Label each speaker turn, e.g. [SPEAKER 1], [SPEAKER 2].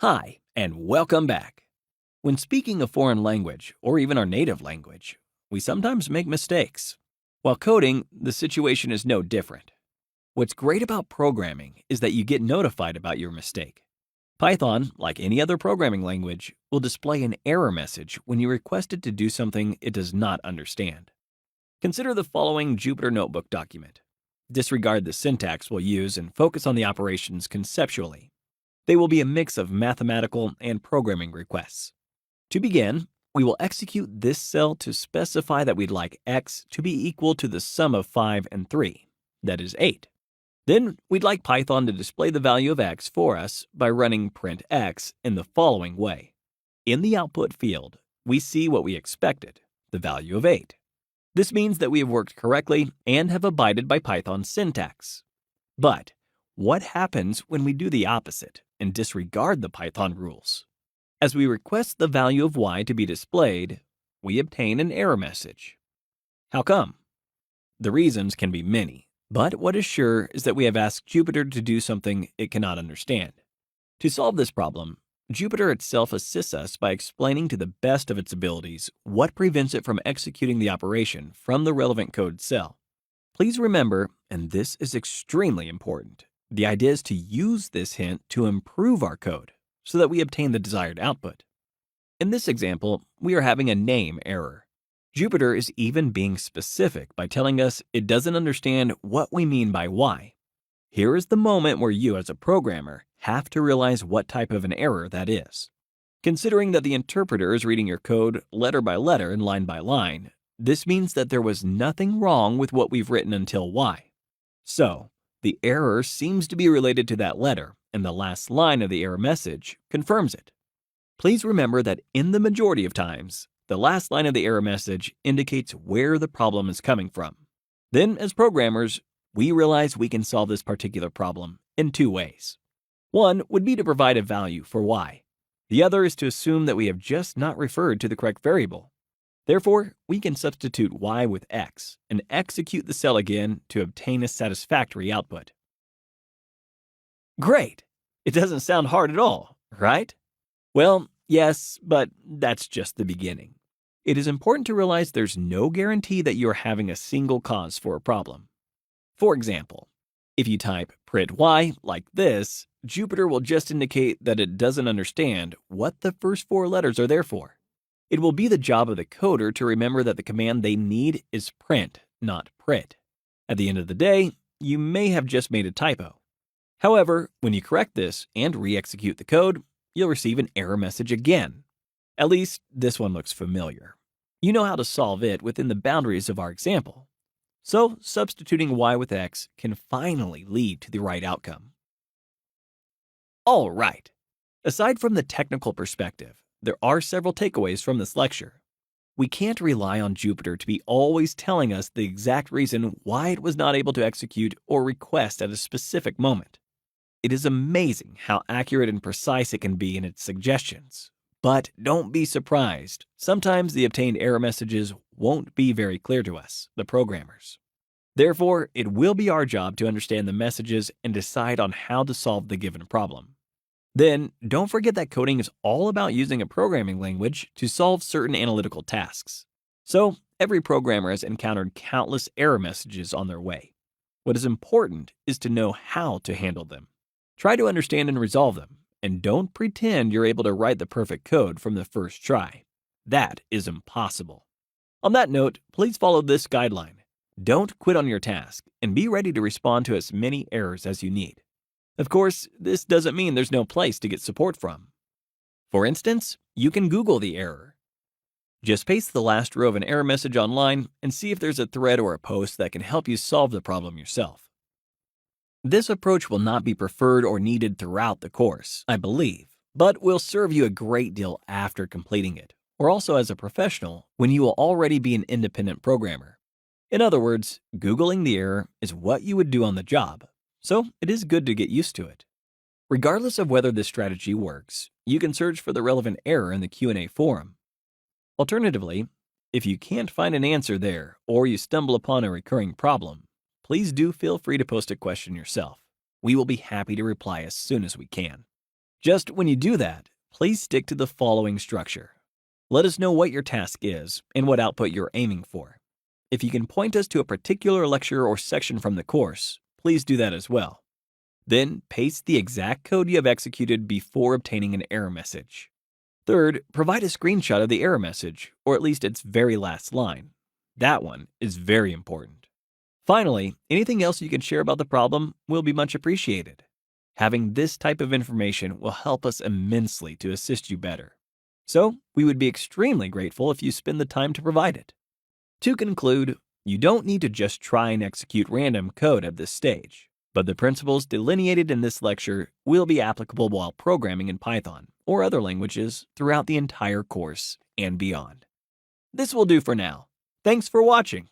[SPEAKER 1] Hi, and welcome back. When speaking a foreign language, or even our native language, we sometimes make mistakes. While coding, the situation is no different. What's great about programming is that you get notified about your mistake. Python, like any other programming language, will display an error message when you request it to do something it does not understand. Consider the following Jupyter Notebook document. Disregard the syntax we'll use and focus on the operations conceptually. They will be a mix of mathematical and programming requests. To begin, we will execute this cell to specify that we'd like x to be equal to the sum of 5 and 3, that is 8. Then we'd like Python to display the value of x for us by running print x in the following way. In the output field, we see what we expected, the value of 8. This means that we have worked correctly and have abided by Python's syntax. But what happens when we do the opposite and disregard the Python rules? As we request the value of y to be displayed, we obtain an error message. How come? The reasons can be many, but what is sure is that we have asked Jupyter to do something it cannot understand. To solve this problem, Jupyter itself assists us by explaining to the best of its abilities what prevents it from executing the operation from the relevant code cell. Please remember, and this is extremely important, the idea is to use this hint to improve our code so that we obtain the desired output. In this example, we are having a name error. Jupyter is even being specific by telling us it doesn't understand what we mean by y. Here is the moment where you, as a programmer, have to realize what type of an error that is. Considering that the interpreter is reading your code letter by letter and line by line, this means that there was nothing wrong with what we've written until y. So, the error seems to be related to that letter, and the last line of the error message confirms it. Please remember that in the majority of times, the last line of the error message indicates where the problem is coming from. Then, as programmers, we realize we can solve this particular problem in two ways. One would be to provide a value for y. The other is to assume that we have just not referred to the correct variable. Therefore, we can substitute y with x and execute the cell again to obtain a satisfactory output. Great! It doesn't sound hard at all, right? Well, yes, but that's just the beginning. It is important to realize there's no guarantee that you are having a single cause for a problem. For example, if you type print y like this, Jupyter will just indicate that it doesn't understand what the first four letters are there for. It will be the job of the coder to remember that the command they need is print, not prit. At the end of the day, you may have just made a typo. However, when you correct this and re-execute the code, you'll receive an error message again. At least, this one looks familiar. You know how to solve it within the boundaries of our example. So, substituting y with x can finally lead to the right outcome. All right. Aside from the technical perspective, there are several takeaways from this lecture. We can't rely on Jupyter to be always telling us the exact reason why it was not able to execute or request at a specific moment. It is amazing how accurate and precise it can be in its suggestions. But don't be surprised. Sometimes the obtained error messages won't be very clear to us, the programmers. Therefore, it will be our job to understand the messages and decide on how to solve the given problem. Then, don't forget that coding is all about using a programming language to solve certain analytical tasks. So, every programmer has encountered countless error messages on their way. What is important is to know how to handle them. Try to understand and resolve them, and don't pretend you're able to write the perfect code from the first try. That is impossible. On that note, please follow this guideline. Don't quit on your task, and be ready to respond to as many errors as you need. Of course, this doesn't mean there's no place to get support from. For instance, you can Google the error. Just paste the last row of an error message online and see if there's a thread or a post that can help you solve the problem yourself. This approach will not be preferred or needed throughout the course, I believe, but will serve you a great deal after completing it, or also as a professional when you will already be an independent programmer. In other words, Googling the error is what you would do on the job, so it is good to get used to it. Regardless of whether this strategy works, you can search for the relevant error in the Q&A forum. Alternatively, if you can't find an answer there or you stumble upon a recurring problem, please do feel free to post a question yourself. We will be happy to reply as soon as we can. Just when you do that, please stick to the following structure. Let us know what your task is and what output you're aiming for. If you can point us to a particular lecture or section from the course, please do that as well. Then, paste the exact code you have executed before obtaining an error message. Third, provide a screenshot of the error message, or at least its very last line. That one is very important. Finally, anything else you can share about the problem will be much appreciated. Having this type of information will help us immensely to assist you better. So, we would be extremely grateful if you spend the time to provide it. To conclude, you don't need to just try and execute random code at this stage, but the principles delineated in this lecture will be applicable while programming in Python or other languages throughout the entire course and beyond. This will do for now. Thanks for watching.